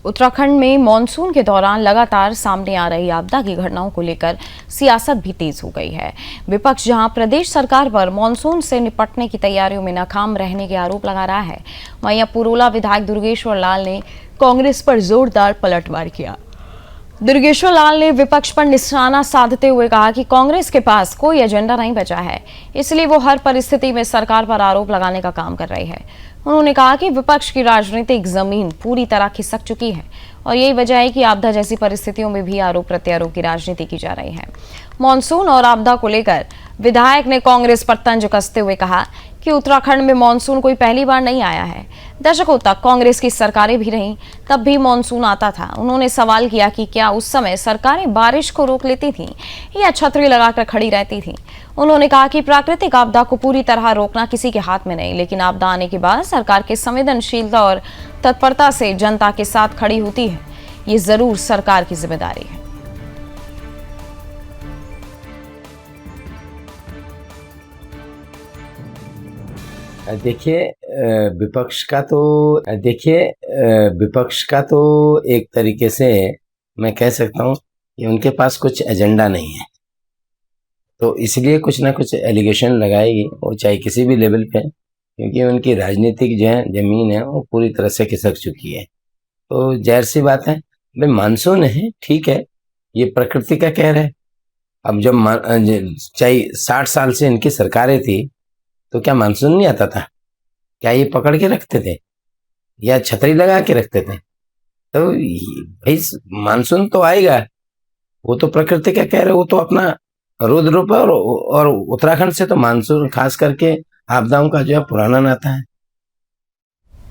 उत्तराखंड में मॉनसून के दौरान लगातार सामने आ रही आपदा की घटनाओं को लेकर सियासत भी तेज हो गई है। विपक्ष जहां प्रदेश सरकार पर मॉनसून से निपटने की तैयारियों में नाकाम रहने के आरोप लगा रहा है, वहीं पुरोला विधायक दुर्गेश्वर लाल ने कांग्रेस पर जोरदार पलटवार किया। दुर्गेश्वर लाल ने विपक्ष पर निशाना साधते हुए कहा कि कांग्रेस के पास कोई एजेंडा नहीं बचा है, इसलिए वो हर परिस्थिति में सरकार पर आरोप लगाने का काम कर रही है। उन्होंने कहा कि विपक्ष की राजनीतिक जमीन पूरी तरह खिसक चुकी है और यही वजह है कि आपदा जैसी परिस्थितियों में भी आरोप प्रत्यारोप की राजनीति की जा रही है। मॉनसून और आपदा को लेकर विधायक ने कांग्रेस पर तंज कसते हुए कहा कि उत्तराखंड में मॉनसून कोई पहली बार नहीं आया है। दशकों तक कांग्रेस की सरकारें भी रहीं, तब भी मॉनसून आता था। उन्होंने सवाल किया कि क्या उस समय सरकारें बारिश को रोक लेती थीं या छतरी लगाकर खड़ी रहती थीं। उन्होंने कहा कि प्राकृतिक आपदा को पूरी तरह रोकना किसी के हाथ में नहीं, लेकिन आपदा आने के बाद सरकार की संवेदनशीलता और तत्परता से जनता के साथ खड़ी होती है। ये जरूर सरकार की जिम्मेदारी है। देखिए, विपक्ष का तो एक तरीके से मैं कह सकता हूँ कि उनके पास कुछ एजेंडा नहीं है, तो इसलिए कुछ ना कुछ एलिगेशन लगाएगी वो, चाहे किसी भी लेवल पे, क्योंकि उनकी राजनीतिक जो है जमीन है वो पूरी तरह से खिसक चुकी है। तो जाहिर सी बात है, भाई मानसून है, ठीक है, ये प्रकृति का कहर है। अब जब चाहे 60 साल से इनकी सरकारें थी, तो क्या मानसून नहीं आता था? क्या ये पकड़ के रखते थे या छतरी लगा के रखते थे? तो भाई मानसून तो आएगा, वो तो प्रकृति का कह रहे, वो तो अपना रुद्र रूप है। और उत्तराखंड से तो मानसून खास करके आपदाओं का जो है पुराना नाता है।